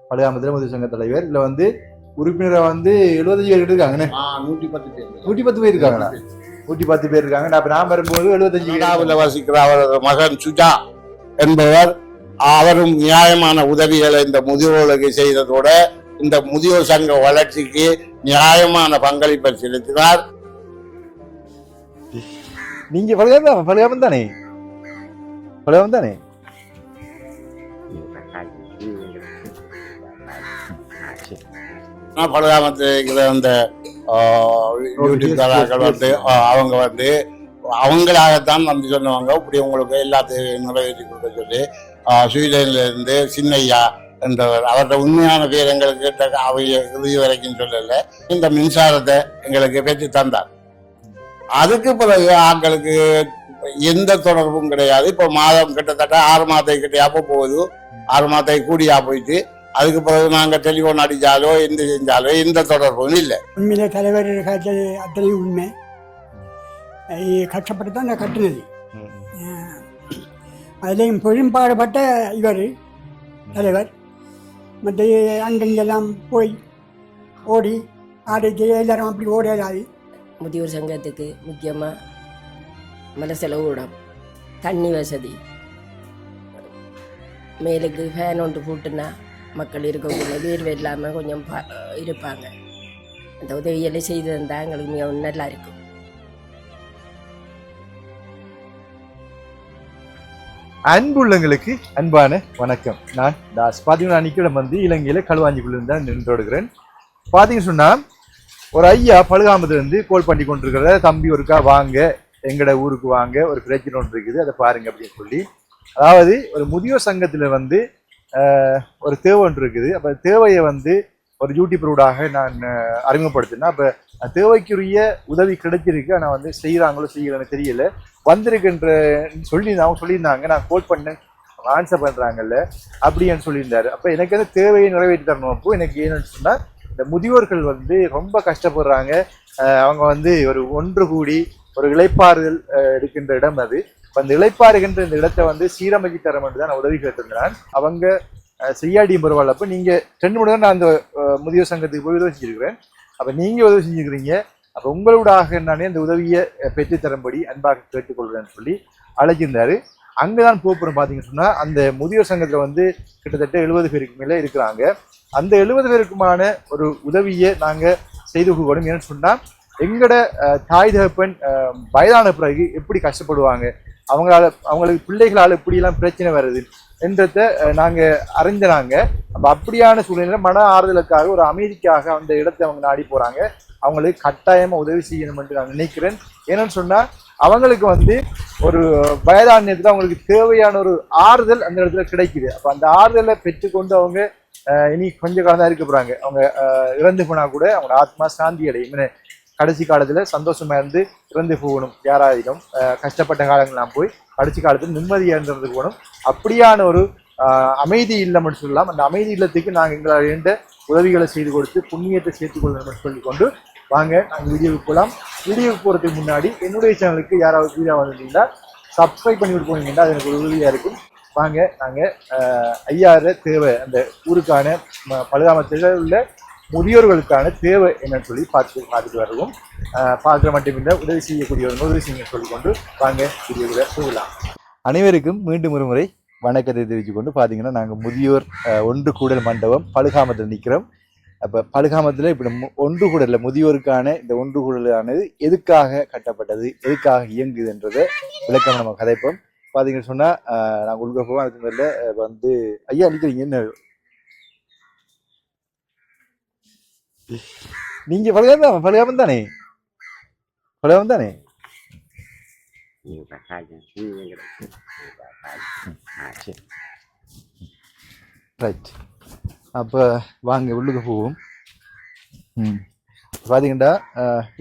பழுகாமத்துல முதியோர் சங்க தலைவர். இதுல வந்து உறுப்பினரை வந்து 75 பேர் இருக்காங்க. 110 பேர். 110 பேர் இருக்காங்களா? 110 பேர் இருக்காங்க. நான் வரும்போது 75 வசிக்கிற அவரது மகன் சுஜா என்பவர் அவரும் நியாயமான உதவிகளை இந்த முதியோர்களுக்கு செய்ததோட இந்த முதியோர் சங்க வளர்ச்சிக்கு நியாயமான பங்களிப்பை செலுத்தினார். நீங்க பழுகாமம் தானே? பழுகாமம் தானே? பழுகாமத்தில் அந்த யூடியூப்காரர்கள் வந்து அவங்க வந்து அவங்களாகத்தான் வந்து சொன்னவங்க இப்படி உங்களுக்கு எல்லாத்தையும் நிறைவேற்றி கொடுக்க சொல்லி ஸ்வீடன்லேருந்து சின்னையா என்றவர் அவருடைய உண்மையான பேர் எங்களுக்கு அவைய இறுதி வரைக்கும் சொல்லல. இந்த மின்சாரத்தை எங்களுக்கு பெற்று தந்தார். அதுக்கு பிறகு ஆட்களுக்கு எந்த தொடர்பும் கிடையாது. இப்போ மாதம் கிட்டத்தட்ட 6 மாதத்தை கிட்டையாப்போ போகுது. 6 மாதத்தை கூடியா போயிட்டு அதுக்கு பிறகு நாங்கள் டெலிஃபோன் அடித்தாலோ எந்த செஞ்சாலோ எந்த தொடர்பும் இல்லை. உண்மையிலே தலைவர் காய்ச்சல் அத்தனையும் உண்மை. கஷ்டப்பட்டு தான் நான் கட்டுனது. அதுலேயும் பெரும்பாடுபட்ட இவர் தலைவர். மற்ற அங்கெங்கெல்லாம் போய் ஓடி ஆடிக்கு எல்லாரும் அப்படி ஓடியாது. முதியோர் சங்கத்துக்கு முக்கியமாக மல செலவு இடம், தண்ணி வசதி, மேலுக்கு ஃபேன் ஒன்று போட்டுனா மக்கள் இருக்கக்கூடிய வேர்வை இல்லாமல் கொஞ்சம் இருப்பாங்க. அந்த உதவியெல்லாம் செய்து தந்தால் எங்களுக்கு மிகவும் நல்லா இருக்கும். அன்புள்ளங்களுக்கு அன்பான வணக்கம். நான் தாஸ். பார்த்தீங்கன்னா அன்னைக்கிடம் வந்து இலங்கையில களுவாஞ்சிக்குள்ள தான் நின்றோடுகிறேன். பார்த்தீங்கன்னு சொன்னா ஒரு ஐயா பழுகாமத்துல இருந்து கோல் பண்ணி கொண்டிருக்கிறத, தம்பி ஒருக்கா வாங்க எங்கட ஊருக்கு வாங்க, ஒரு பிரச்சனை ஒன்று இருக்குது அதை பாருங்க அப்படின்னு சொல்லி. அதாவது ஒரு முதியோர் சங்கத்துல வந்து ஒரு தேவை ஒன்று இருக்குது. அப்போ தேவையை வந்து ஒரு யூடியூபரோடாக நான் அறிமுகப்படுத்தினேன். அப்போ தேவைக்குரிய உதவி கிடைச்சிருக்கு. ஆனால் வந்து செய்கிறாங்களோ செய்யலன்னு தெரியல. வந்திருக்குன்ற அவங்க சொல்லியிருந்தாங்க. நான் கோல் பண்ணேன், ஆன்சர் பண்ணுறாங்கல்ல அப்படின்னு சொல்லியிருந்தாரு. அப்போ எனக்கு வந்து தேவையை நிறைவேற்றி தரணும். அப்போ எனக்கு என்னன்னு சொன்னால் இந்த முதியோர்கள் வந்து ரொம்ப கஷ்டப்படுறாங்க. அவங்க வந்து ஒரு ஒன்று கூடி ஒரு இளைப்பாறுதல் இருக்கின்ற இடம் அது. அந்த இளைப்பாறுகின்ற இந்த இடத்தை வந்து சீரமைச்சு தர மட்டும் தான் நான் உதவி கேட்டிருந்தேன். அவங்க செய்யாடியும் பரவாயில்ல. அப்போ நீங்கள் 2 மணி நேரம் நான் அந்த முதியோர் சங்கத்துக்கு போய் உதவி செஞ்சுருக்கிறேன். அப்போ நீங்கள் உதவி செஞ்சுக்கிறீங்க. அப்போ உங்களோடாக நானே அந்த உதவியை பெற்றுத்தரும்படி அன்பாக கேட்டுக்கொள்கிறேன்னு சொல்லி அழைச்சிருந்தாரு. அங்கே தான் போப்புறம் பார்த்தீங்கன்னு சொன்னால் அந்த முதியோர் சங்கத்தில் வந்து கிட்டத்தட்ட 70 பேருக்கு மேலே இருக்கிறாங்க. அந்த 70 பேருக்குமான ஒரு உதவியை நாங்கள் செய்து கொடுக்கணும். ஏன்னு சொன்னால் எங்களோட தாய் தகப்பன் வயதான பிறகு எப்படி கஷ்டப்படுவாங்க, அவங்களுக்கு பிள்ளைகளால் எப்படியெல்லாம் பிரச்சனை வருது என்றதை நாங்கள் அறிஞ்சனாங்க. அப்போ அப்படியான சூழ்நிலையில் மன ஆறுதலுக்காக ஒரு அமைதிக்காக அந்த இடத்தை அவங்க நாடி போகிறாங்க. அவங்களுக்கு கட்டாயமாக உதவி செய்யணும் என்று நான் நினைக்கிறேன். ஏன்னு சொன்னால் அவங்களுக்கு வந்து ஒரு வயதான நேரத்தில் அவங்களுக்கு தேவையான ஒரு ஆறுதல் அந்த இடத்துல கிடைக்குது. அப்போ அந்த ஆறுதலை பெற்றுக்கொண்டு அவங்க இனி கொஞ்ச காலம் தான் இருக்க போகிறாங்க. அவங்க இறந்து போனால் கூட அவங்களோட ஆத்மா சாந்தி அடையும். கடைசி காலத்தில் சந்தோஷமா இருந்து இறந்து போகணும். யாராயிரம் கஷ்டப்பட்ட காலங்கள்லாம் போய் கடைசி காலத்தில் நிம்மதியாக இருந்தது போகணும். அப்படியான ஒரு அமைதி இல்லம்னு சொல்லலாம். அந்த அமைதி இல்லத்துக்கு நாங்கள் எங்களால் வேண்ட உதவிகளை செய்து கொடுத்து புண்ணியத்தை சேர்த்து கொள்ளணும்னு சொல்லிக்கொண்டு வாங்க நாங்கள் வீடியோவுக்கு போகலாம். வீடியோவுக்கு போகிறதுக்கு முன்னாடி என்னுடைய சேனலுக்கு யாராவது வீடியோ வந்துட்டீங்கன்னா சப்ஸ்கிரைப் பண்ணி விட்டு போனீங்கன்னா அது எனக்கு ஒரு உதவியாக இருக்கும். வாங்க நாங்கள் ஐயாயிர தேவை அந்த ஊருக்கான பழுகாமத்தில் உள்ள முதியோர்களுக்கான தேவை என்னன்னு சொல்லி பார்த்துட்டு வருவோம். பார்க்குற மட்டுமில்லை, உதவி செய்யக்கூடியவர்கள் உதவி செய்ய சொல்லிக்கொண்டு வாங்க வீடியோவில் போகலாம். அனைவருக்கும் மீண்டும் ஒரு முறை வணக்கத்தை தெரிவித்து கொண்டு பார்த்தீங்கன்னா நாங்கள் முதியோர் ஒன்று கூடல் மண்டபம் பழுகாமத்தில் நிற்கிறோம். அப்போ பழுகாமத்தில் இப்படி ஒன்று கூடலில் முதியோருக்கான இந்த ஒன்று கூடலானது எதுக்காக கட்டப்பட்டது, எதுக்காக இயங்குதுன்றதை விளக்கம் நம்ம கதைப்போம். பார்த்தீங்கன்னு சொன்னால் நாங்கள் உள்ள போவோம். அதுக்கு மேலே வந்து ஐயா நிற்கிறீங்க, என்ன நீங்க பழுகாமம் தானே? பழுகாமம் தானே? ரைட். அப்போ வாங்க உள்ளுக்கு போவோம். பார்த்தீங்கன்னா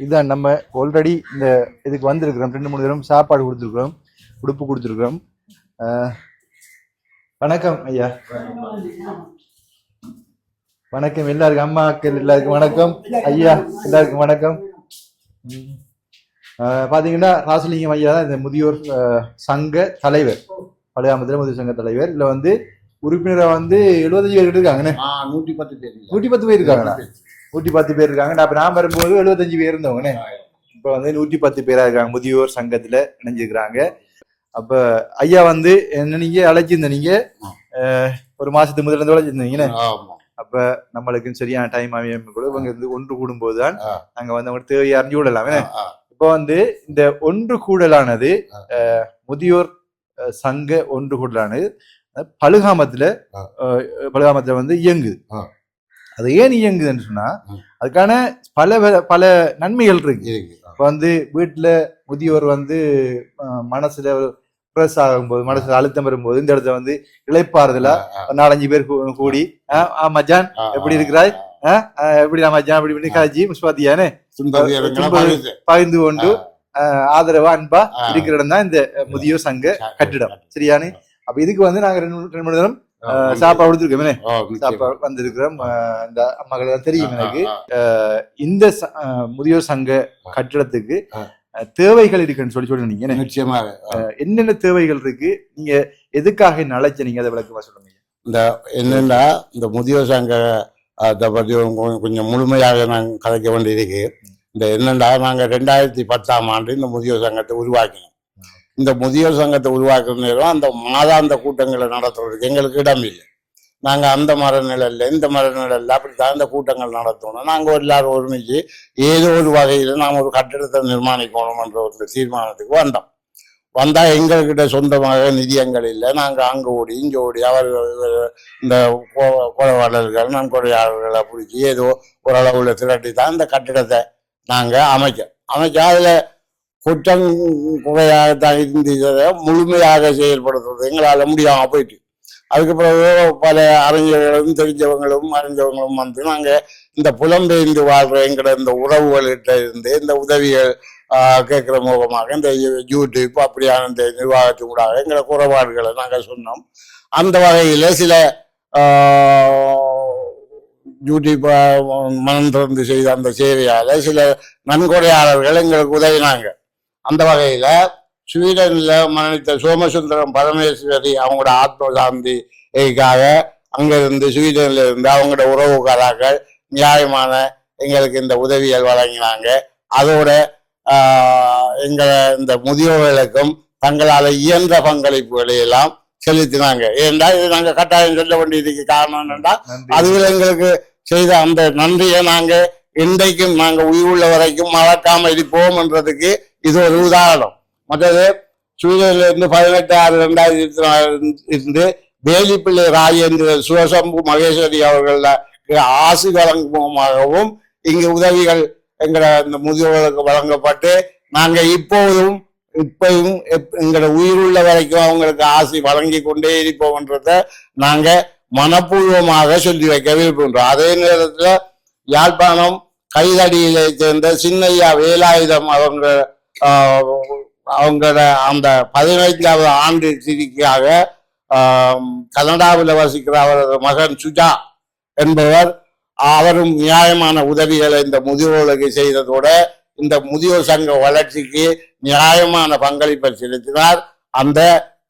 இதுதான் நம்ம ஆல்ரெடி இந்த இதுக்கு வந்திருக்கிறோம். 2-3 தடவை சாப்பாடு கொடுத்துருக்குறோம், உடுப்பு கொடுத்துருக்குறோம். வணக்கம் ஐயா. வணக்கம் எல்லாருக்கும், அம்மாக்கள் எல்லாருக்கும் வணக்கம், ஐயா எல்லாருக்கும் வணக்கம். பாத்தீங்கன்னா ராசலிங்கம் ஐயா தான் இந்த முதியோர் சங்க தலைவர், பழுகாமத்தில் முதியோர் சங்க தலைவர். இதுல வந்து உறுப்பினரை வந்து 75 பேர் இருக்காங்கண்ணே. 110 பேர் 110 பேர் இருக்காங்கண்ணா. 110 பேர் இருக்காங்க. அப்ப நான் வரும்போது 75 பேர் இருந்தவங்கண்ணே. இப்ப வந்து 110 பேரா இருக்காங்க. முதியோர் சங்கத்துல இணைஞ்சிருக்கிறாங்க. அப்ப ஐயா வந்து என்ன நீங்க அழைச்சிருந்த நீங்க ஒரு மாசத்துக்கு முதல்ல இருந்து அழைச்சிருந்தீங்கண்ணே. அப்ப நம்மளுக்கு சரியான டைம் அமையும் கூட இவங்க வந்து ஒன்று கூடும் போதுதான் நாங்க வந்து அவங்க தேவையை அறிஞ்சு விடலாமே. இப்ப வந்து இந்த ஒன்று கூடலானது முதியோர் சங்க ஒன்று கூடலானது பழுகாமத்துல வந்து இயங்குது. அது ஏன் இயங்குதுன்னு சொன்னா அதுக்கான பல நன்மைகள் இருக்கு. இப்ப வந்து வீட்டுல முதியோர் வந்து மனசுல பிரஸ் ஆகும்போது, மனசுல அழுத்தம் வரும்போது இந்த இடத்துல வந்து இளைப்பாறுதலா 4-5 பேர் கூடி மச்சான் எப்படி இருக்கிறாய், எப்படி மச்சான் அப்படி காய்ச்சி முஸ்பாத்தியானே பகிர்ந்து கொண்டு ஆதரவா அன்பா இருக்கிற இடம் தான் இந்த முதியோர் சங்க கட்டிடம். சரியானே? அப்ப இதுக்கு வந்து நாங்க 2 மணி நேரம் சாப்பாடு கொடுத்துருக்கோமே. சாப்பாடு வந்திருக்கிறோம். இந்த அம்மாக்கள் தெரியும் எனக்கு. இந்த முதியோர் சங்க கட்டிடத்துக்கு தேவைகள் இருக்குன்னு சொல்லி நீங்க நிச்சயமாக என்னென்ன தேவைகள் இருக்கு, நீங்க எதுக்காக அழைச்ச நீங்க அதை விளக்கமா சொல்லுங்க. இந்த என்னன்னா இந்த முதியோர் சங்க அதை பற்றி கொஞ்சம் முழுமையாக நாங்கள் கலைக்க வேண்டியிருக்கு. இந்த என்னென்னா நாங்கள் 2010ஆம் ஆண்டு இந்த முதியோர் சங்கத்தை உருவாக்கினோம். இந்த முதியோர் சங்கத்தை உருவாக்குற நேரம் அந்த மாதாந்த கூட்டங்களை நடத்துறதுக்கு எங்களுக்கு இடம் இல்லை. நாங்கள் அந்த மரநிலையில் இந்த மரநிலையில் அப்படித்தான் இந்த கூட்டங்கள் நடத்தணும். நாங்கள் எல்லாரும் ஒருமிச்சு ஏதோ ஒரு வகையில் நாம் ஒரு கட்டிடத்தை நிர்மாணிக்கணும் என்ற ஒரு தீர்மானத்துக்கு வந்தோம். வந்தால் எங்கள்கிட்ட சொந்தமாக நிதியங்கள் இல்லை. நாங்கள் அங்கே ஓடி இங்கே ஓடி இந்த கொலைவாளர்கள் நன்கொடையாளர்களை பிடிச்சி ஏதோ ஓரளவுல திரட்டி தான் இந்த கட்டிடத்தை நாங்கள் அமைக்க அதில் குற்றம் குறையாகத்தான் இருந்ததை முழுமையாக செயல்படுத்துறது எங்களால் முடியாமல் போயிட்டு, அதுக்கு பிறகு பல அறிஞர்களும் தெரிஞ்சவங்களும் அறிஞ்சவங்களும் வந்து நாங்கள் இந்த புலம்பெயர்ந்து வாழ்கிற எங்களோட இந்த உறவுகள்கிட்ட இருந்து இந்த உதவிகள் கேட்குற மூலமாக இந்த யூடியூப் அப்படியான இந்த நிர்வாகத்தின் கூட எங்களோட குறைபாடுகளை நாங்கள் சொன்னோம். அந்த வகையில் சில யூடியூப் மனம் திறந்து செய்த அந்த சேவையால் சில நன்கொடையாளர்கள் எங்களுக்கு உதவினாங்க. அந்த வகையில் ஸ்வீடன்ல மரணித்த சோமசுந்தரம் பரமேஸ்வரி அவங்களோட ஆத்ம சாந்திக்காக அங்கிருந்து ஸ்வீடன்ல இருந்து அவங்களோட உறவுக்காரர்கள் நியாயமான எங்களுக்கு இந்த உதவிகள் வழங்கினாங்க. அதோட எங்களை இந்த முதியோர்களுக்கும் தங்களால் இயன்ற பங்களிப்புகளை எல்லாம் செலுத்தினாங்க. ஏன்னா இது நாங்கள் கட்டாயம் சொல்ல வேண்டியதுக்கு காரணம் என்னன்னா அதுல எங்களுக்கு செய்த அந்த நன்றியை நாங்கள் இன்றைக்கும் நாங்கள் உயிர் உள்ள வரைக்கும் மறக்காம இருப்போம் என்றதுக்கு இது ஒரு உதாரணம். மற்றது ஸ்வீடன்ல இருந்து 18/6/2024 இருந்து வேலிப்பிள்ளை ராஜேந்திர சிவசம்பு மகேஸ்வரி அவர்கள ஆசி வழங்குமாகவும் இங்கு உதவிகள் எங்களை இந்த முதியோர்களுக்கு வழங்கப்பட்டு நாங்கள் இப்போதும் எங்களோட உயிருள்ள வரைக்கும் அவங்களுக்கு ஆசி வழங்கி கொண்டே இருப்போம்ன்றத நாங்க மனப்பூர்வமாக சொல்லி வைக்க விரும்புகின்றோம். அதே நேரத்துல யாழ்ப்பாணம் கைதடியிலே சேர்ந்த சின்னையா வேலாயுதம் அவங்களோட அந்த 15வது ஆண்டு சிகிச்சைக்காக கனடாவில் வசிக்கிற அவரது மகன் சுஜா என்பவர் அவரும் நியாயமான உதவிகளை இந்த முதியோர்களுக்கு செய்ததோட இந்த முதியோர் சங்க வளர்ச்சிக்கு நியாயமான பங்களிப்பை செலுத்தினார். அந்த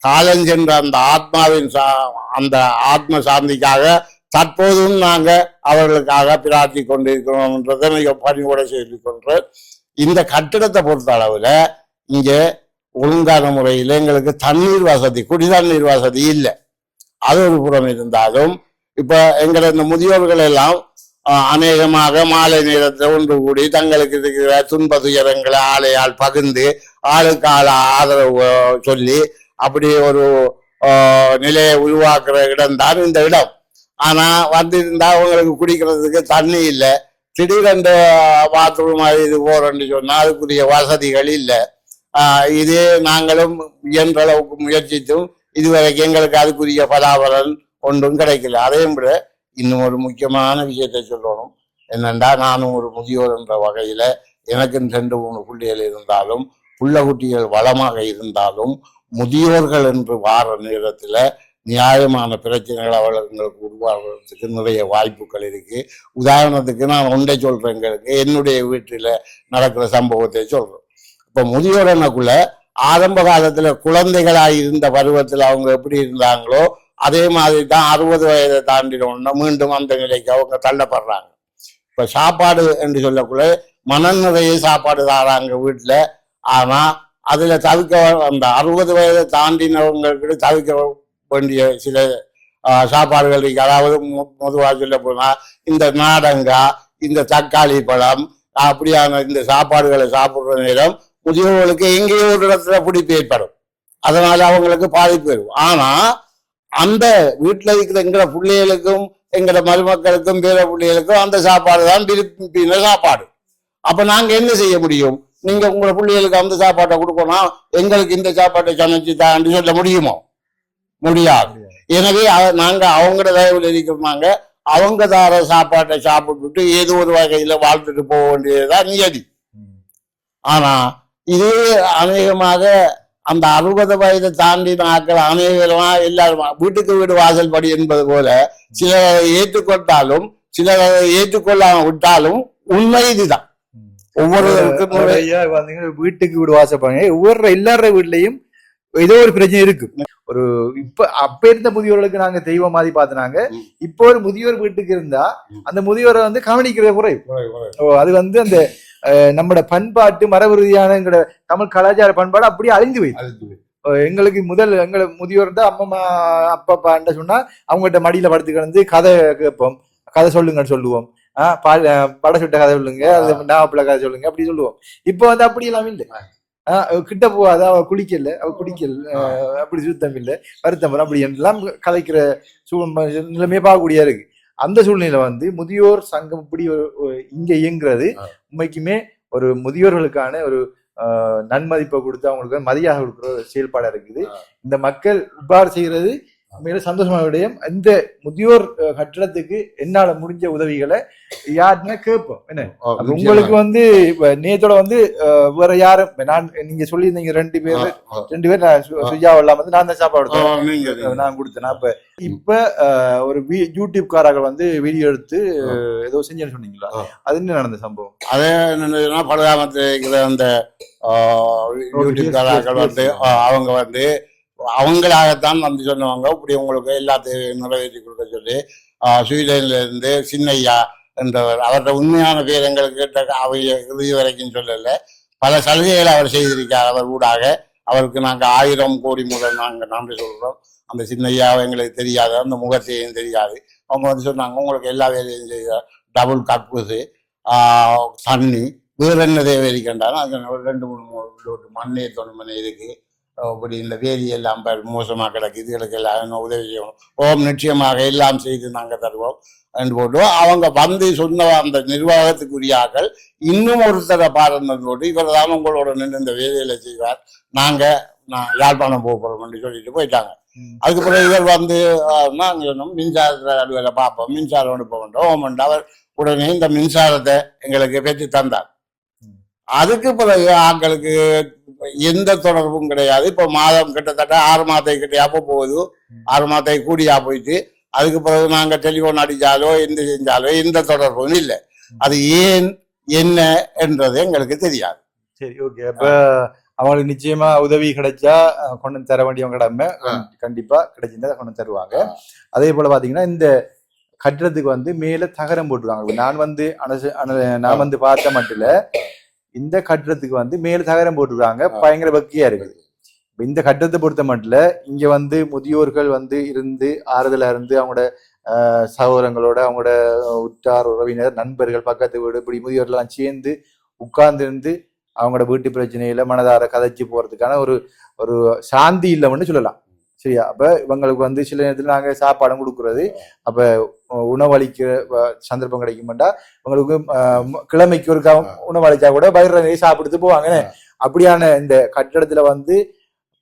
காலஞ்சென்ற அந்த ஆத்மாவின் அந்த ஆத்ம சாந்திக்காக தற்போதும் நாங்க அவர்களுக்காக பிரார்த்தி கொண்டிருக்கிறோம்ன்றதை மிக பணிவோட செய்து கொண்டு இந்த கட்டிடத்தை பொறுத்த அளவுல இங்க ஒழுங்கான முறையில் எங்களுக்கு தண்ணீர் வசதி, குடிதண்ணீர் வசதி இல்லை. அது ஒரு புறம் இருந்தாலும் இப்ப எங்களை இந்த முதியோர்கள் எல்லாம் அநேகமாக மாலை நேரத்தில் ஒன்று கூடி தங்களுக்கு இருக்கிற துன்ப துயரங்களை ஆளையால் பகிர்ந்து ஆளுக்கு ஆள் ஆதரவு சொல்லி அப்படி ஒரு நிலையை உருவாக்குற இடம்தான் இந்த இடம். ஆனா வந்திருந்தா அவங்களுக்கு குடிக்கிறதுக்கு தண்ணி இல்லை, திடீரென்று பாத்ரூம் இது போறேன்னு சொன்னா அதுக்குரிய வசதிகள் இல்லை. இதே நாங்களும் இயன்ற அளவுக்கு முயற்சித்தும் இதுவரைக்கும் எங்களுக்கு அதுக்குரிய பலாபலன் ஒன்றும் கிடைக்கல. அதையும் விட இன்னும் ஒரு முக்கியமான விஷயத்தை சொல்லணும் என்னென்றா, நானும் ஒரு முதியோர் என்ற வகையில எனக்கு 2-3 பிள்ளைகள் இருந்தாலும் புள்ள குட்டிகள் வளமாக இருந்தாலும் முதியோர்கள் என்று வார நேரத்துல நியாயமான பிரச்சனைகள் அவர்களுக்கு உருவாகிறதுக்கு நிறைய வாய்ப்புகள் இருக்கு. உதாரணத்துக்கு நான் ஒன்றை சொல்றேன், எங்களுக்கு என்னுடைய வீட்டில நடக்கிற சம்பவத்தை சொல்றேன். இப்ப முதியோர் என்னக்குள்ள ஆரம்ப காலத்துல குழந்தைகளாய் இருந்த பருவத்துல அவங்க எப்படி இருந்தாங்களோ அதே மாதிரி தான் 60 வயதை தாண்டினோம்னா மீண்டும் அந்த நிலைக்கு அவங்க தள்ளப்படுறாங்க. இப்ப சாப்பாடு என்று சொல்லக்குள்ள மனம் நிறைய சாப்பாடு தாராங்க வீட்டுல. ஆனா அதுல தவிர்க்க அந்த 60 வயதை தாண்டினவங்களுக்கு தவிர்க்க வேண்டிய சில சாப்பாடுகள் இருக்கு. அதாவது பொதுவாக சொல்ல போனா இந்த நாடங்காய், இந்த தக்காளி பழம் அப்படியான இந்த சாப்பாடுகளை சாப்பிடுற நேரம் முதியோர்களுக்கு எங்கேயோ ஒரு இடத்துல பிடிப்பு ஏற்படும். அதனால அவங்களுக்கு பாதிப்பு வரும். ஆனா அந்த வீட்டுல இருக்கிற எங்கட பிள்ளைகளுக்கும் எங்கட மருமக்களுக்கும் பேர பிள்ளைகளுக்கும் அந்த சாப்பாடு தான் விரும்பின சாப்பாடு. அப்ப நாங்க என்ன செய்ய முடியும்? நீங்க உங்களோட பிள்ளைகளுக்கு அந்த சாப்பாட்டை கொடுக்கணும், எங்களுக்கு இந்த சாப்பாட்டை சமைச்சு தான் சொல்ல முடியுமோ? முடியாது. எனவே நாங்க அவங்களோட தயவுல இருக்கிறாங்க, அவங்க தார சாப்பாட்டை சாப்பிட்டுட்டு ஏதோ ஒரு வகையில வாழ்ந்துட்டு போக வேண்டியதுதான் நியதி. ஆனா இது அநேகமாக அந்த 60 வயதை தாண்டின ஆக்கள் அநேகமா எல்லாரும் வீட்டுக்கு வீடு வாசல் படி என்பது போல சிலர் ஏற்றுக்கொண்டாலும் சிலர் ஏற்றுக்கொள்ளாம விட்டாலும் உண்மை இதுதான். வீட்டுக்கு வீடு வாசப்பாங்க ஒவ்வொரு எல்லார வீட்லயும் ஏதோ ஒரு பிரச்சனை இருக்கு. ஒரு இப்ப அப்ப இருந்த முதியோர்களுக்கு நாங்க தெய்வம் மாதிரி பாத்துனாங்க. இப்போ ஒரு முதியோர் வீட்டுக்கு இருந்தா அந்த முதியோரை கவனிக்கிற குறைவு. அது அந்த நம்மட பண்பாட்டு மரபு ரீதியான எங்களோட தமிழ் கலாச்சார பண்பாடு அப்படியே அழிந்து போயிடுது. எங்களுக்கு எங்களை முதியோர் தான் அம்மா அப்பா சொன்னா அவங்ககிட்ட மடியில படுத்து கிடந்து கதை கேட்போம், கதை சொல்லுங்கன்னு சொல்லுவோம். பட சுட்ட கதை சொல்லுங்க, அது நாவப்பிள்ள கதை சொல்லுங்க அப்படி சொல்லுவோம். இப்போ அப்படி எல்லாம் இல்லை. கிட்ட போகாத, அவ குளிக்கல, அவ குடிக்கல, அப்படி சுத்தம் இல்லை, வருத்தம் அப்படி எல்லாம் கலைக்கிற நிலைமையை பார்க்கக்கூடியா இருக்கு. அந்த சூழ்நிலை முதியோர் சங்கம் இப்படி இங்க இயங்குறது உண்மைக்குமே ஒரு முதியோர்களுக்கான ஒரு நன்மதிப்பை கொடுத்து அவங்களுக்கு மதியாக கொடுக்குற ஒரு செயல்பாடா இருக்குது. இந்த மக்கள் இவ்வாறு செய்யறது மிக சந்தோஷமான விடயம். இந்த முதியோர் கட்டடத்துக்கு என்னால முடிஞ்ச உதவிகளை யாருன்னா கேட்போம். என்ன உங்களுக்கு நேத்தோட வேற யாரும் நான் நீங்க சொல்லியிருந்தீங்க ரெண்டு பேர் சுஜாவ் இல்லாம நான் தான் சாப்பாடு நான் கொடுத்தேன். இப்ப ஒரு யூடியூப் காரர்கள் வீடியோ எடுத்து ஏதோ செஞ்சேன்னு சொன்னீங்களா? அது என்ன நடந்த சம்பவம்? அதே என்னன்னா பலகாமத்துல அந்த யூடியூப் காரர்கள் அவங்க அவங்களாகத்தான் சொன்னவங்க இப்படி உங்களுக்கு எல்லாத்தையும் நிறைவேற்றி கொடுக்க சொல்லி ஸ்வீடன்ல இருந்து சின்னையா என்றவர், அவரோட உண்மையான பேர் எங்களுக்கு கேட்ட அவைய இறுதி வரைக்கும் சொல்லல, பல சலுகைகளை அவர் செய்திருக்கார். அவர் ஊடாக அவருக்கு நாங்கள் 1000 கோடி முதல் நாங்கள் நன்றி சொல்றோம். அந்த சின்னையாவை எங்களுக்கு தெரியாது, அந்த முகத்தையும் தெரியாது. அவங்க சொன்னாங்க உங்களுக்கு எல்லா வேலையும் செய்ய டபுள் கக்கூசு, தண்ணி, வேற என்ன தேவை இருக்கின்றாலும் அது 2-3 மண்ணே தொன்மனை இருக்கு. இப்படி இந்த வேலி எல்லாம் மோசமாக கிடக்கு, இதுகளுக்கு எல்லாம் உதவி செய்யணும். ஓம் நிச்சயமாக எல்லாம் செய்து நாங்கள் தருவோம் என்று போட்டோம். அவங்க சொன்ன அந்த நிர்வாகத்துக்குரிய ஆக்கள் இன்னும் ஒருத்தரை பாருந்தோடு இவர் தான் உங்களோட நின்று இந்த வேலையில செய்வார், நான் யாழ்ப்பாணம் போகிறோம்னு சொல்லிட்டு போயிட்டாங்க. அதுக்கு பிறகு இவர் நாங்கள் சொன்னோம் மின்சாரத்தை அலுவலை பார்ப்போம், மின்சாரம் அனுப்ப வேண்டாம் ஓமண்டு அவர் உடனே இந்த மின்சாரத்தை எங்களுக்கு பெற்று தந்தார். அதுக்கு பிறகு ஆக்களுக்கு எந்த தொடர்பும் கிடையாது. இப்ப மாதம் கிட்டத்தட்ட 6 மாதத்துக்கு கிட்டையா போகுது, 6 மாதத்துக்கு கூடியா போயிட்டு அதுக்கு பிறகு நாங்க டெலிபோன் அடிச்சாலோ எந்த செஞ்சாலோ எந்த தொடர்பும் இல்லை. அது ஏன் என்ன என்றது எங்களுக்கு தெரியாது. சரி, ஓகே. அப்ப அவங்களுக்கு நிச்சயமா உதவி கிடைச்சா கொண்டு தர வேண்டியவங்க கடமை கண்டிப்பா கிடைச்சிருந்தா கொண்டு தருவாங்க. அதே போல பாத்தீங்கன்னா இந்த கட்டிடத்துக்கு மேல தகரம் போட்டுருவாங்க. நான் பார்த்த மட்டும் இந்த கட்டிடத்துக்கு மேல தகரம் போட்டுருக்காங்க, பயங்கர பக்தியா இருக்குது. இந்த கட்டிடத்தை பொறுத்த மட்டும் இங்க முதியோர்கள் இருந்து ஆறுதலா இருந்து அவங்களோட சகோதரங்களோட அவங்களோட உற்றார் உறவினர் நண்பர்கள் பக்கத்து வீடு இப்படி முதியோர்கள்லாம் சேர்ந்து உட்கார்ந்து இருந்து அவங்களோட வீட்டு பிரச்சனையில மனதார கதைச்சு போறதுக்கான ஒரு சாந்தி இல்லைன்னு சொல்லலாம். சரியா? அப்ப இவங்களுக்கு சில நேரத்துல நாங்க சாப்பாடும் கொடுக்கறது, அப்ப உணவளிக்கிற சந்தர்ப்பம் கிடைக்கும்டா இவங்களுக்கு கிழமைக்கு ஒரு உணவளிச்சா கூட வயிறு நிறைய சாப்பிட்டு போவாங்க. அப்படியான இந்த கட்டிடத்துல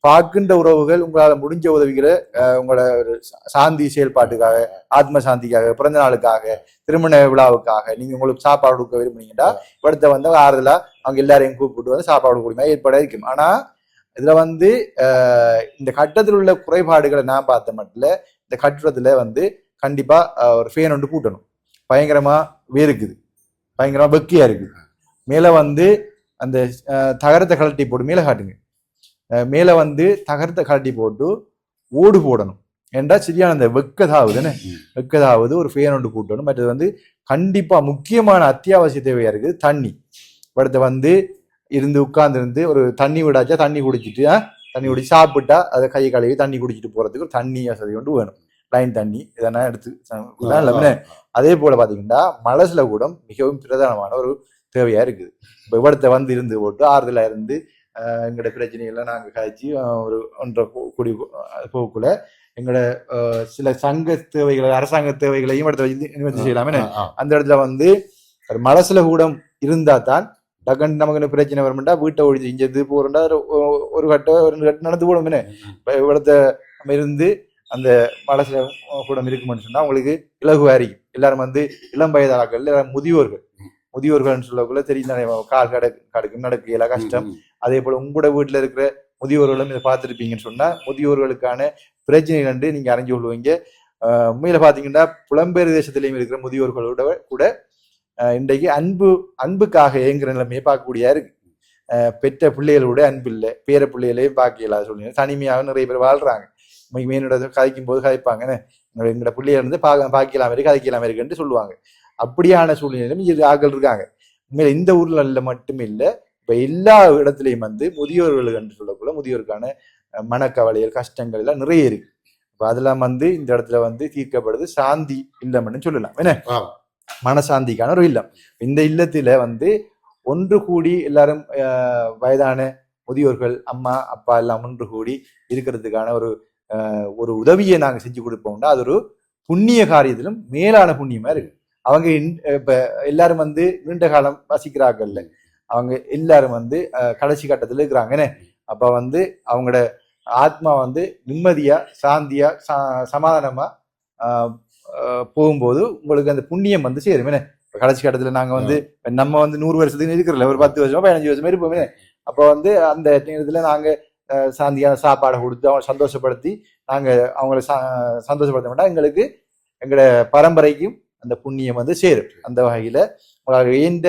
பார்க்கின்ற உறவுகள் உங்களால முடிஞ்ச உதவிகளை உங்களோட ஒரு சாந்தி செயல்பாட்டுக்காக, ஆத்ம சாந்திக்காக, பிறந்த நாளுக்காக, திருமண விழாவுக்காக நீங்க உங்களுக்கு சாப்பாடு கொடுக்க விரும்புனீங்கன்னா இடத்த ஆறுதலா அவங்க எல்லாரையும் கூப்பிட்டு சாப்பாடு கொடுக்க ஏற்பாடு இருக்கும். ஆனா இதுல இந்த கட்டத்தில் உள்ள குறைபாடுகளை நான் பார்த்த மட்டும் இந்த கட்டிடத்துல கண்டிப்பா ஒரு ஃபேன் ஒன்று கூட்டணும். பயங்கரமா வேறுக்குது, பயங்கரமா வெக்கியா இருக்குது. மேல அந்த தகரத்தை கழட்டி போட்டு மேல காட்டுங்க. மேல தகரத்தை கழட்டி போட்டு ஓடு போடணும். ஏன்டா சரியான அந்த வெக்கதாவது என்ன வெக்கதாவது ஒரு ஃபேன் ஒன்று கூட்டணும். மற்றது வந்து கண்டிப்பா முக்கியமான அத்தியாவசிய தேவையா இருக்குது தண்ணி. படத்தை வந்து இருந்து உட்கார்ந்து இருந்து ஒரு தண்ணி விடாச்சா தண்ணி குடிச்சிட்டு தண்ணி குடிச்சு சாப்பிட்டா அதை கை கழுவி தண்ணி குடிச்சிட்டு போறதுக்கு ஒரு தண்ணி வசதி கொண்டு வேணும். லைன் தண்ணி இதெல்லாம் எடுத்து அதே போல பாத்தீங்கன்னா மலசுல கூட மிகவும் பிரதானமான ஒரு தேவையா இருக்குது. இப்போ இவடத்தை வந்து இருந்து போட்டு ஆறுதலா இருந்து எங்களோட பிரச்சனைகள்லாம் நாங்க காய்ச்சி ஒரு ஒன்றரை கூடி போக்குள்ள எங்களோட சில சங்க தேவைகளை அரசாங்க தேவைகளையும் இடத்துல நிவர்த்தி செய்யலாமே. அந்த இடத்துல வந்து மலசுல கூடம் இருந்தா தான் டக்குன்னு நமக்கு பிரச்சனை வரும்டா வீட்டை ஒழிச்சு இஞ்சது போறோம்டா ஒரு கட்டை 2 கட்டு நடந்து போடுமே. இவ்வளத்தை நம்ம இருந்து அந்த மலசுல கூடம் இருக்குமென்னு சொன்னா அவங்களுக்கு இலகுவா இருக்கும். எல்லாரும் வந்து இளம் வயதாக்கள் எல்லாரும் முதியோர்கள்னு சொல்லக்குள்ள தெரியும் கால் கடுக்கு நடக்கையில கஷ்டம். அதே போல உங்களோட வீட்டுல இருக்கிற முதியோர்களும் இதை பார்த்துருப்பீங்கன்னு சொன்னா முதியோர்களுக்கான பிரச்சனை கண்டு நீங்க அறிஞ்சு கொள்வீங்க. உண்மையில பாத்தீங்கன்னா புலம்பெயர் தேசத்திலையும் இருக்கிற முதியோர்களோட கூட இன்றைக்கு அன்புக்காக ஏங்குற நிலைமையை பார்க்கக்கூடியா இருக்கு. பெற்ற பிள்ளைகளோட அன்பு இல்லை, பேர பிள்ளைகளையும் பார்க்க இல்லாத சூழ்நிலை தனிமையாக நிறைய பேர் வாழ்றாங்க. மீனோட கதைக்கும் போது கதைப்பாங்க எங்களோட பிள்ளைகள் இருந்து பாக்கலாம் இருக்கு கதைக்கலாம் இருக்குன்னு சொல்லுவாங்க. அப்படியான சூழ்நிலையிலும் ஆக்கள் இருக்காங்க. உண்மையில இந்த ஊர்ல மட்டும் இல்லை, இப்ப எல்லா இடத்துலையும் வந்து முதியோர்கள் என்று சொல்லக்குள்ள முதியோருக்கான மனக்கவலைகள் கஷ்டங்கள் எல்லாம் நிறைய இருக்கு. இப்ப அதெல்லாம் வந்து இந்த இடத்துல வந்து தீர்க்கப்படுது சாந்தி இல்லம்னு சொல்லலாம். என்ன மனசாந்திக்கான ஒரு இல்லம். இந்த இல்லத்துல வந்து ஒன்று கூடி எல்லாரும் வயதான முதியோர்கள் அம்மா அப்பா எல்லாம் ஒன்று கூடி இருக்கிறதுக்கான ஒரு உதவியை நாங்க செஞ்சு கொடுப்போம்னா அது ஒரு புண்ணிய காரியத்திலும் மேலான புண்ணியமா இருக்கு. அவங்க இப்ப எல்லாரும் வந்து நீண்ட காலம் வசிக்கிறாங்கல்ல, அவங்க எல்லாரும் வந்து கடைசி கட்டத்துல இருக்கிறாங்கன்னு. அப்ப வந்து அவங்களோட ஆத்மா வந்து நிம்மதியா சாந்தியா சமாதானமா போகும்போது உங்களுக்கு அந்த புண்ணியம் வந்து சேரும். கடைசி கட்டத்துல நாங்க வந்து நம்ம வந்து 100 வருஷத்துக்கு இருக்கிறல ஒரு 10 வருஷமா 15 வருஷமா இருப்போமே. அப்ப வந்து அந்த நேரத்துல நாங்க சாந்தியான சாப்பாடை கொடுத்து அவங்க சந்தோஷப்படுத்தி நாங்க அவங்கள சந்தோஷப்படுத்த மாட்டோம். எங்களுக்கு எங்களோட பரம்பரைக்கும் அந்த புண்ணியம் வந்து சேரும். அந்த வகையில ஏந்த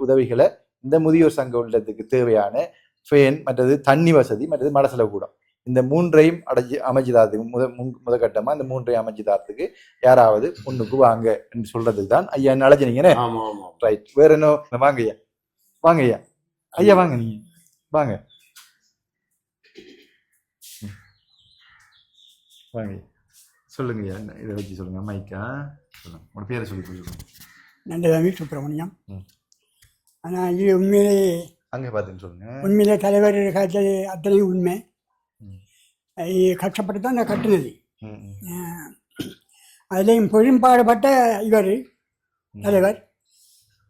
உதவிகளை இந்த முதியோர் சங்க உள்ளத்துக்கு தேவையான ஃபேன் மற்றது தண்ணி வசதி மற்றது மலசல கூடம் இந்த 3ஐயும் அமைச்சுதாரத்துக்கு முதற்கட்டமா இந்த 3ஐயும் அமைச்சுதாரத்துக்கு யாராவது முன்னுக்கு வாங்க என்று சொல்றதுக்கு தான் ஐயா என்ன அழைச்சினீங்கன்னு. ரைட், வேற என்ன வாங்க ஐயா, வாங்க ஐயா, ஐயா வாங்க, நீங்க வாங்க வாங்க சொல்லுங்க ஐயா, இதை வச்சு சொல்லுங்க மைக்கா சொல்லுங்க, உங்களோட பேரை சொல்லி சொல்லுங்க. நல்லதாமி சுப்பிரமணியம். ஆனால் இது உண்மையிலே அங்கே பார்த்துன்னு சொல்லுங்க. உண்மையிலே தலைவர் காய்ச்சல் அத்தனையும் உண்மை. கஷ்டப்பட்டு தான் நான் கட்டுனது. அதுலேயும் பெரும்பாடுபட்ட இவர் தலைவர்.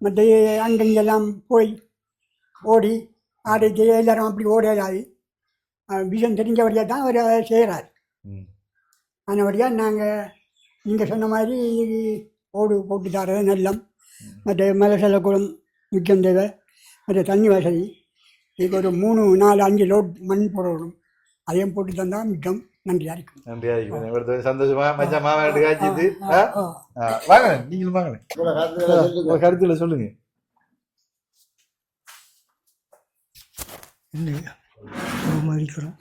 மற்ற அங்கெங்கெல்லாம் போய் ஓடி ஆடைக்கு எல்லாரும் அப்படி ஓடையாகி விஷயம் தெரிஞ்சபடியாக தான் அவர் அதை செய்கிறார். ஆனபடியாக நாங்கள் நீங்கள் சொன்ன மாதிரி ஓடு போட்டு தரது நல்லம். மற்ற மலசல குளம் முக்கியம் தேவை. மற்ற தண்ணி வசதி இதுக்கு ஒரு 3, 4, 5 லோட் மண் போடணும். அதையும் போட்டு தந்தால் மிக்கம் நன்றியா இருக்கும். நன்றியா இருக்கும். சந்தோஷமா மச்சா மாவட்ட காய்ச்சிது. வாங்க நீங்களும் வாங்க, கருத்துல சொல்லுங்க. இல்லையா இருக்கிறோம்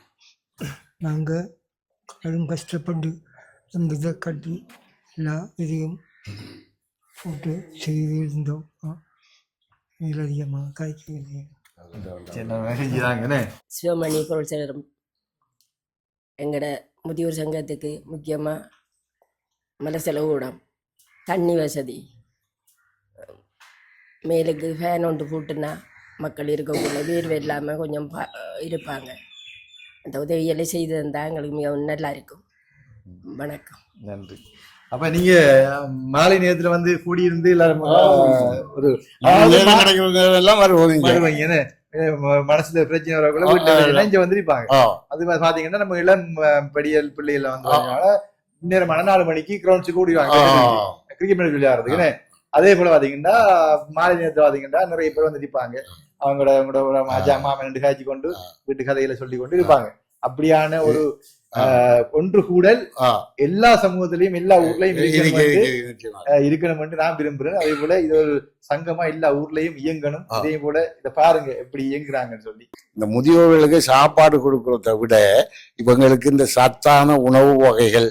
நாங்கள் கடும் கஷ்டப்பட்டு அந்த இதை கட்டி எல்லா இதையும் போட்டு செய்து இருந்தோம். அதிகமாக காய்க்கவில்லை. சிவமணி பொருள் சேகரம் எங்களோட முதியோர் சங்கத்துக்கு முக்கியமாக மலசெலவு கூடம், தண்ணி வசதி, மேலுக்கு ஃபேன் ஒன்று போட்டுனா மக்கள் இருக்கக்குள்ள வேர்வை இல்லாமல் கொஞ்சம் இருப்பாங்க. அந்த உதவியெல்லாம் செய்து தந்தால் எங்களுக்கு மிகவும் நல்லா இருக்கும். வணக்கம், நன்றி. அப்ப நீங்க மாலை நேரத்துல வந்து கூடியிருந்து எல்லாரும் ஒரு எல்லாம் வருவாங்க. மனசுல பிரச்சனை வரக்குள்ள வீட்டுல இங்க வந்துருப்பாங்க. அது மாதிரி பாத்தீங்கன்னா நம்ம இளம் படியல் பிள்ளைகள் வந்து நேரமான 4 மணிக்கு கிரவுண்ட்ஸுக்கு கூடிடுவாங்க கிரிக்கெட் மேட்ச் விளையாடுறதுக்குன்னு. அதே போல பாத்தீங்கன்னா மாலை நேரத்துல பாத்தீங்கன்னா நிறைய பேர் வந்து இருப்பாங்க. அவங்களோட மாமன் காய்ச்சி கொண்டு வீட்டு கதையில சொல்லி கொண்டு இருப்பாங்க. அப்படியான ஒரு ஒன்று கூடல் எல்லா சமூகத்திலையும் எல்லா ஊர்லயும் இருக்கணும் என்று நான் விரும்புறேன். அதே போல இது ஒரு சங்கமா எல்லா ஊர்லயும் இயங்கணும். அதே போல இதை பாருங்க எப்படி இயங்குறாங்கன்னு சொல்லி. இந்த முதியோர்களுக்கு சாப்பாடு கொடுக்கறத விட இவங்களுக்கு இந்த சத்தான உணவு வகைகள்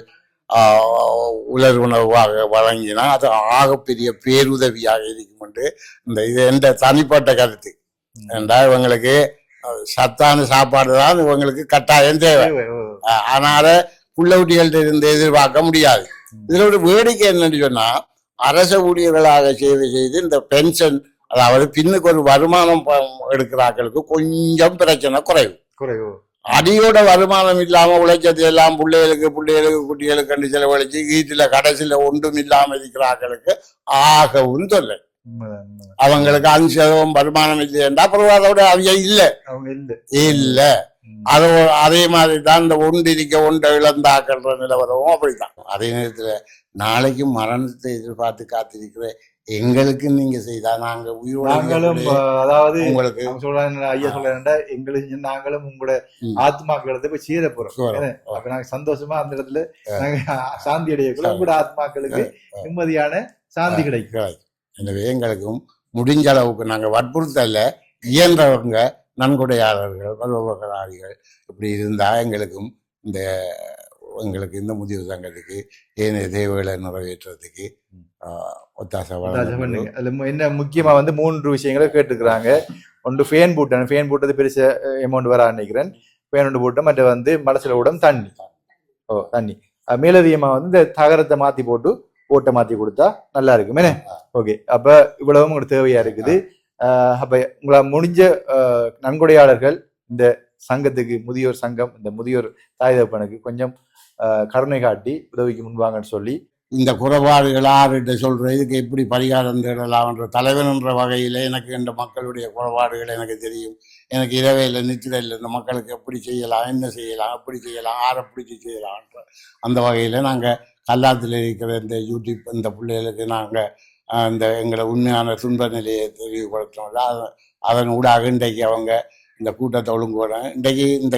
உலர் உணவாக வழங்கினா அது ஆகப்பெரிய பேருதவியாக இருக்கும் என்று இது எந்த தனிப்பட்ட கருத்து. என்றால் இவங்களுக்கு சத்தான சாப்பாடு தான் இவங்களுக்கு கட்டாயம் தேவை. அதனால புள்ளவுட்டிகள்கிட்ட இருந்து எதிர்பார்க்க முடியாது. இதுல ஒரு வேடிக்கை என்னன்னு சொன்னா, அரச ஊழியர்களாக சேவை செய்து இந்த பென்ஷன், அதாவது பின்னுக்கு ஒரு வருமானம் எடுக்கிறார்களுக்கு கொஞ்சம் பிரச்சனை குறைவு. அடியோட வருமானம் இல்லாம உழைச்சது எல்லாம் பிள்ளைகளுக்கு குட்டிகளுக்கு கண்டு செலவழிச்சு வீட்டுல கடைசியில ஒன்றும் இல்லாம இருக்கிறார்களுக்கு ஆகவும் தொல்லை. அவங்களுக்கு 5% வருமானம் இல்லை என்றா அப்புறம் அதோட அவங்க இல்ல. அதே மாதிரிதான் இந்த ஒன்றை இழந்தாக்கன்ற நிலவரவும் அப்படித்தான். அதே நேரத்துல நாளைக்கு மரணத்தை எதிர்பார்த்து காத்திருக்கிற எங்களுக்கு நீங்க செய்தா நாங்க நாங்களும், அதாவது உங்களுக்கு ஐயா சொல்ல எங்களுக்கு நாங்களும் உங்களோட ஆத்மாக்களை போய் சேர போறோம். அப்ப நாங்க சந்தோஷமா அந்த இடத்துல நாங்க சாந்தி அடையக்குள்ள உங்களோட ஆத்மாக்களுக்கு நிம்மதியான சாந்தி கிடைக்கும். எனவே எங்களுக்கும் முடிஞ்ச அளவுக்கு நாங்க வற்புறுத்தல, இயன்றவங்க நன்கொடையாளர்கள் பருவகாரிகள் இப்படி இருந்தா எங்களுக்கும் எங்களுக்கு இந்த முதியோர் சங்கத்துக்கு ஏனைய தேவைகளை நிறைவேற்றுறதுக்கு ஒத்தாசை பண்ணுங்க. அதுல என்ன முக்கியமா 3 விஷயங்களை கேட்டுக்கிறாங்க. ஒன்று ஃபேன் போட்டது பெருசு அமௌண்ட் வர நினைக்கிறேன். ஃபேன் ஒன்று போட்டு மற்ற மலசில உடம் தண்ணி மேலதிகமா இந்த தகரத்தை மாத்தி போட்டு ஓட்டை மாத்தி கொடுத்தா நல்லா இருக்கும். என்ன ஓகே, அப்ப இவ்வளவும் உங்களுக்கு தேவையா இருக்குது. அப்ப உங்களை முடிஞ்ச நன்கொடையாளர்கள் இந்த சங்கத்துக்கு, முதியோர் சங்கம், இந்த முதியோர் தாய் தகப்பனுக்கு கொஞ்சம் கருணை காட்டி உதவிக்கு முன்வாங்கன்னு சொல்லி, இந்த குறைபாடுகள் ஆறுகிட்ட சொல்ற இதுக்கு எப்படி பரிகாரம் தேடலாம்ன்ற தலைவன் என்ற வகையில எனக்கு இந்த மக்களுடைய குறைபாடுகள் எனக்கு தெரியும். எனக்கு இரவையில் நித்திரையில் இந்த மக்களுக்கு எப்படி செய்யலாம், என்ன செய்யலாம், எப்படி செய்யலாம், ஆரை பிடிச்சி செய்யலாம்ன்ற அந்த வகையில நாங்கள் கல்லாத்தில் இருக்கிற இந்த யூடியூப் இந்த பிள்ளைகளுக்கு நாங்கள் இந்த எங்களை உண்மையான துன்ப நிலையை தெளிவுபடுத்தோம்ல, அதன் ஊடாக இன்றைக்கு அவங்க இந்த கூட்டத்தை ஒழுங்குபடுறாங்க. இன்றைக்கு இந்த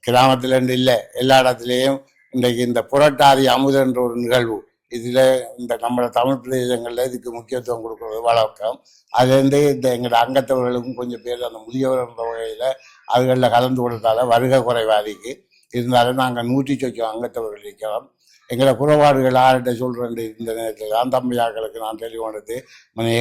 கிராமத்தில் இல்லை, எல்லா இடத்துலையும் இன்றைக்கு இந்த புரட்டாதி அமுதன்ற ஒரு நிகழ்வு, இதில் இந்த நம்ம தமிழ் பிரதேசங்களில் இதுக்கு முக்கியத்துவம் கொடுக்குறது வழக்கம். அதுலேருந்து இந்த எங்களோட அங்கத்தவர்களுக்கும் கொஞ்சம் பேர் அந்த முதியவர் என்ற வகையில் அதுகளில் கலந்து கொடுத்தால வருகை குறைவாதிக்கு இருந்தாலும் நாங்கள் 100 சொச்சம் அங்கத்தவர்கள் இருக்கிறோம். எங்களை குறைபாடுகள் யார்கிட்ட சொல்கிறேன் இந்த நேரத்தில் தான் தம்பியாக்களுக்கு நான் தெளிவானது,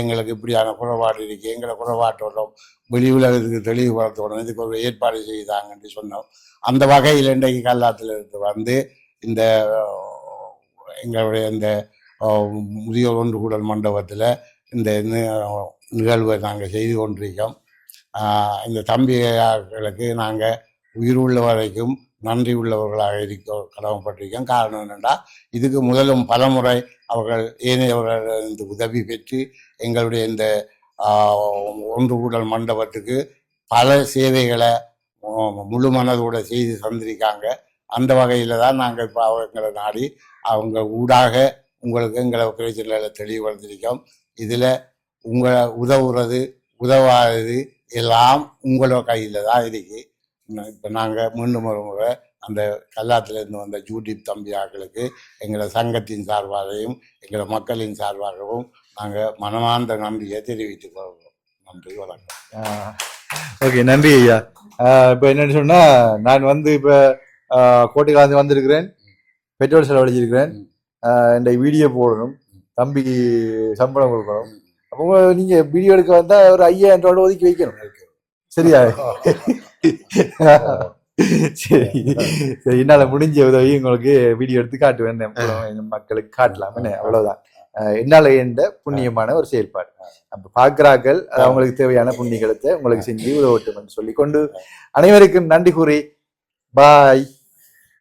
எங்களுக்கு இப்படியான குறைபாடு இருக்குது, எங்களை குறைபாட்டோடும் வெளி உலகத்துக்கு தெளிவுபடுத்தோடும், இதுக்கு ஒரு ஏற்பாடு செய்தாங்கன்னு சொன்னோம். அந்த வகையில் இன்றைக்கு கல்லாத்தில் இருந்து இந்த எங்களுடைய இந்த முதியோர் ஒன்று கூடல் மண்டபத்தில் இந்த நிகழ்வை நாங்கள் செய்து கொண்டிருக்கோம். இந்த தம்பிகளுக்கு நாங்கள் உயிர் உள்ள வரைக்கும் நன்றி உள்ளவர்களாக இருக்க கடமைப்பட்டிருக்கோம். காரணம் என்னென்னா, இதுக்கு முதலும் பலமுறை அவர்கள் ஏனையவர்கள் இந்த உதவி பெற்று எங்களுடைய இந்த ஒன்று கூடல் மண்டபத்துக்கு பல சேவைகளை முழு மனதோடு செய்து தந்திருக்காங்க. அந்த வகையில் தான் நாங்கள் இப்போ அவங்களை நாடி அவங்க ஊடாக உங்களுக்கு எங்களை பிரச்சனைகளை தெளிவுபடுத்திருக்கோம். இதில் உங்களை உதவாதது எல்லாம் உங்களோட கையில் தான் இருக்கு. இப்போ நாங்கள் மீண்டும் ஒரு முறை அந்த கல்லாத்திலேருந்து வந்த யூடியூப் தம்பியாக்களுக்கு எங்களை சங்கத்தின் சார்பாகவும் எங்களை மக்களின் சார்பாகவும் நாங்கள் மனமார்ந்த நன்றியை தெரிவித்துக் கொள்கிறோம். நன்றி, வணக்கம். ஓகே, நன்றி ஐயா. இப்போ என்னன்னு சொன்னா, நான் இப்போ கோட்டைக்காலந்து வந்திருக்கிறேன், பெட்ரோல் செலவழிச்சிருக்கிறேன், இந்த வீடியோ போடணும், தம்பிக்கு சம்பளம் கொடுக்கணும். அப்போ நீங்க வீடியோ எடுக்க வந்தா ஒரு 5000 ரூபாய் ஒதுக்கி வைக்கணும். சரியா? சரி சரி, என்னால முடிஞ்ச உதவி உங்களுக்கு வீடியோ எடுத்து காட்டுவேன், மக்களுக்கு காட்டலாம். அவ்வளவுதான் என்னால என்ற புண்ணியமான ஒரு செயல்பாடு. அப்ப பாக்குறாக்கள் அவங்களுக்கு தேவையான புண்ணியத்தை உங்களுக்கு செஞ்சு உதவட்டும் சொல்லி கொண்டு அனைவருக்கும் நன்றி கூறி பாய்.